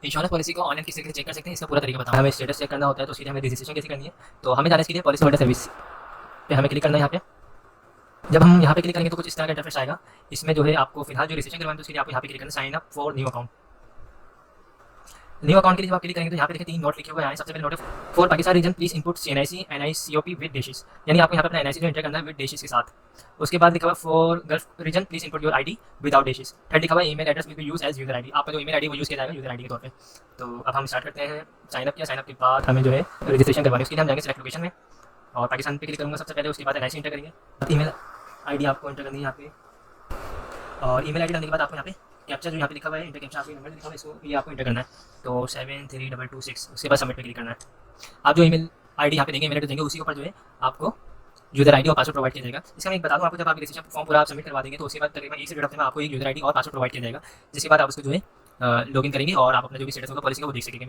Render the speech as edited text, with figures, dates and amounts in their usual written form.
Insurance policy को online किसी के चेक कर सकते हैं, इसका पूरा तरीका बताऊँ। हमें स्टेटस चेक करना होता है तो सीधे हमें रजिस्ट्रेशन कैसे करनी है, तो हमें जाने के लिए पॉलिसी होल्डर सर्विस पे हमें क्लिक करना है यहाँ पे। जब हम यहाँ पे क्लिक करेंगे तो कुछ इस तरह का इंटरफेस आएगा। इसमें जो है आपको फिलहाल जो रजिस्ट्रेशन करवाना है तो इसके लिए आपको यहाँ पे क्लिक करना है, sign up for new account. New account के लिए जब आप क्लिक करेंगे तो यहाँ पे देखिए 3 नोट लिखे हुए हैं। सबसे पहले note for Pakistan region please input CNIC NICOP with dashes, यानी आपको यहाँ पे अपना NIC जो एंटर करना है विद डेशिस के साथ। उसके बाद लिखा हुआ for gulf region please input your ID without dashes. Third लिखा हुआ email address will be use as user ID, आपका जो ईमेल ID वो यूज किया जाएगा यूजर ID के तौर पे। तो अब हम स्टार्ट करते हैं। साइन अप किया, साइन अप के बाद हमें जो है रजिस्ट्रेशन करवानी है। उसके लिए हम जाएंगे सेलेक्ट लोकेशन में और पाकिस्तान पे क्लिक करूँगा सबसे पहले। उसके बाद NIC एंटर करेंगे, ईमेल ID आपको एंटर करनी है यहाँ पे, और ईमेल ID डालने के बाद आपको यहाँ पे कैप्चा जो यहाँ पे लिखा हुआ है इंटर कैप्चा, आपको नंबर लिखा हुआ है, इसको ये आपको इंटर करना है। तो 73226, उसके बाद सबमिट पे क्लिक करना है। आप जो ईमेल ID यहाँ पे देंगे, ईमेल एड्रेस देंगे, उसी के ऊपर जो है आपको यूजर ID और पासवर्ड प्रोवाइड किया जाएगा। इसका मैं एक बता दूँ आपको, जब आप रजिस्ट्रेशन फॉर्म पूरा आप सबमिट करवा देंगे तो उसके बाद तकरीबन 1 से 1.5 हफ्ते में आपको एक यूजर ID और पासवर्ड प्रोवाइड किया जाएगा, जिसके बाद आप उसको जो है लॉगिन करेंगे और आप अपना जो भी स्टेटस होगा पॉलिसी का वो देख सकेंगे।